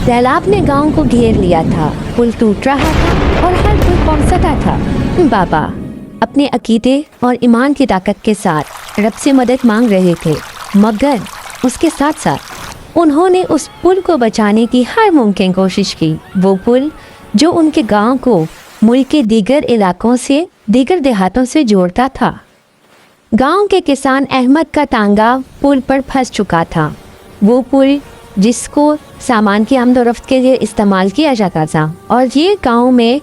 सैलाब ने गांव को घेर लिया था, पुल टूट रहा था और हर कोई पहुंचता था। बाबा अपने अकीदे और ईमान की ताकत के साथ रब से मदद मांग रहे थे, मगर उसके साथ साथ उन्होंने उस पुल को बचाने की हर मुमकिन कोशिश की। वो पुल जो उनके गांव को मुल्क के दीगर इलाकों से, दीगर देहातों से जोड़ता था। गांव के किसान अहमद का तांगा पुल पर फंस चुका था। वो पुल जिसको सामान की आमदोरफ्त के लिए इस्तेमाल किया जाता था और ये गांव में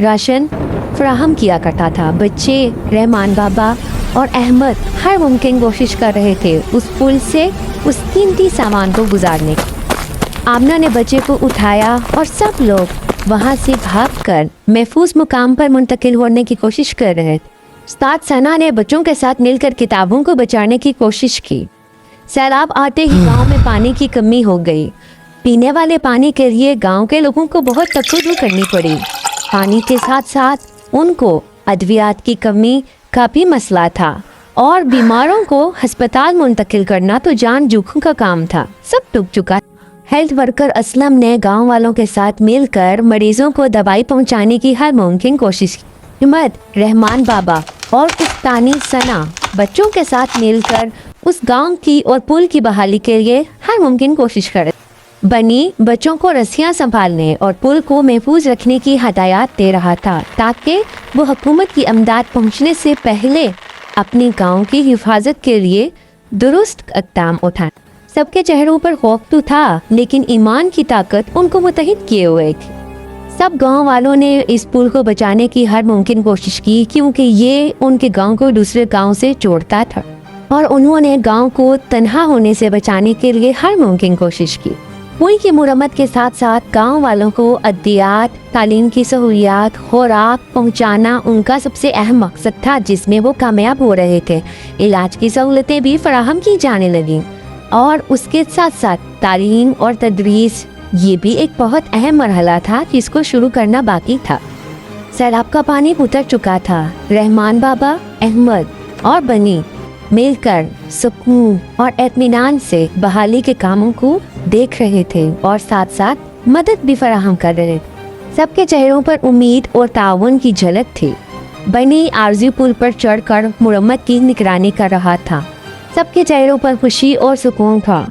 राशन फराहम किया करता था। बच्चे रहमान बाबा और अहमद हर मुमकिन कोशिश कर रहे थे उस पुल से उस कीमती सामान को गुजारने की। आमना ने बच्चे को उठाया और सब लोग वहाँ से भागकर महफूज मुकाम पर मुंतकिल होने की कोशिश कर रहे थे। उस्ताद सना ने बच्चों के साथ मिलकर किताबों को बचाने की कोशिश की। सैलाब आते ही गांव में पानी की कमी हो गई। पीने वाले पानी के लिए गांव के लोगों को बहुत तकलीफ करनी पड़ी। पानी के साथ साथ उनको अद्वियात की कमी का भी मसला था और बीमारों को अस्पताल मुंतकिल करना तो जान जोखिम का काम था। सब डूब चुका। हेल्थ वर्कर असलम ने गांव वालों के साथ मिलकर मरीजों को दवाई पहुंचाने की हर मुमकिन कोशिश की। हिम्मत, रहमान बाबा और उस्तानी सना बच्चों के साथ मिलकर उस गांव की और पुल की बहाली के लिए हर मुमकिन कोशिश करे। बनी बच्चों को रस्सियां संभालने और पुल को महफूज रखने की हदायत दे रहा था ताकि वो हुकूमत की अमदाद पहुंचने से पहले अपने गांव की हिफाजत के लिए दुरुस्त इक़दाम उठाएं। सबके चेहरों पर खौफ तो था, लेकिन ईमान की ताकत उनको मुतहिद किए हुए थी। सब गांव वालों ने इस पुल को बचाने की हर मुमकिन कोशिश की क्योंकि ये उनके गांव को दूसरे गांव से जोड़ता था और उन्होंने गांव को तन्हा होने से बचाने के लिए हर मुमकिन कोशिश की। पुल की मुरम्मत के साथ साथ गांव वालों को अद्वियात, तालीम की सहूलियात, खुराक पहुंचाना उनका सबसे अहम मकसद था जिसमें वो कामयाब हो रहे थे। इलाज की सहूलतें भी फराहम की जाने लगीं और उसके साथ साथ तालीम और तदरीस, ये भी एक बहुत अहम मरहला था जिसको शुरू करना बाकी था। सैलाब का पानी उतर चुका था। रहमान बाबा, अहमद और बनी मिलकर सुकून और इत्मीनान से बहाली के कामों को देख रहे थे और साथ साथ मदद भी फराहम कर रहे थे। सबके चेहरों पर उम्मीद और ताउन की झलक थी। बनी आरज़ी पुल पर चढ़कर मुरम्मत की निगरानी कर रहा था। सबके चेहरों पर खुशी और सुकून था।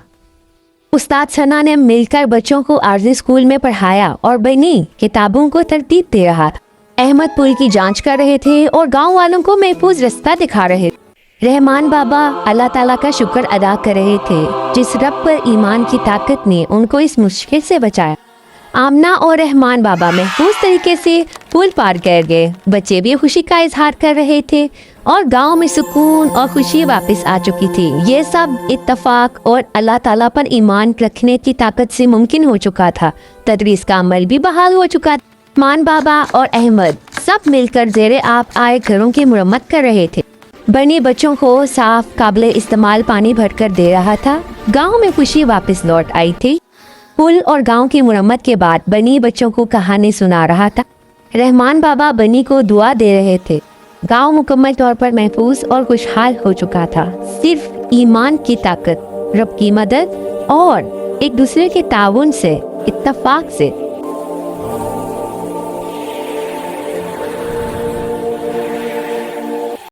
उस्ताद सना ने मिलकर बच्चों को आरज़ी स्कूल में पढ़ाया और बनी किताबों को तरतीब दे रहा था। अहमद पुल की जांच कर रहे थे और गांव वालों को महफूज रास्ता दिखा रहे थे। रहमान बाबा अल्लाह ताला का शुक्र अदा कर रहे थे जिस रब पर ईमान की ताकत ने उनको इस मुश्किल से बचाया। आमना और रहमान बाबा महफूज तरीके से पुल पार कर गए। बच्चे भी खुशी का इजहार कर रहे थे और गांव में सुकून और खुशी वापस आ चुकी थी। ये सब इत्तफाक और अल्लाह ताला पर ईमान रखने की ताकत से मुमकिन हो चुका था। तदरीस का अमल भी बहाल हो चुका था। रहमान बाबा और अहमद सब मिलकर ज़ेरे आब आए घरों की मुरम्मत कर रहे थे। बनी बच्चों को साफ काबिल इस्तेमाल पानी भरकर दे रहा था। गांव में खुशी वापस लौट आई थी। पुल और गांव की मुरम्मत के बाद बनी बच्चों को कहानी सुना रहा था। रहमान बाबा बनी को दुआ दे रहे थे। गांव मुकम्मल तौर पर महफूज और खुशहाल हो चुका था। सिर्फ ईमान की ताकत, रब की मदद और एक दूसरे के ताउन से, इत्तफाक से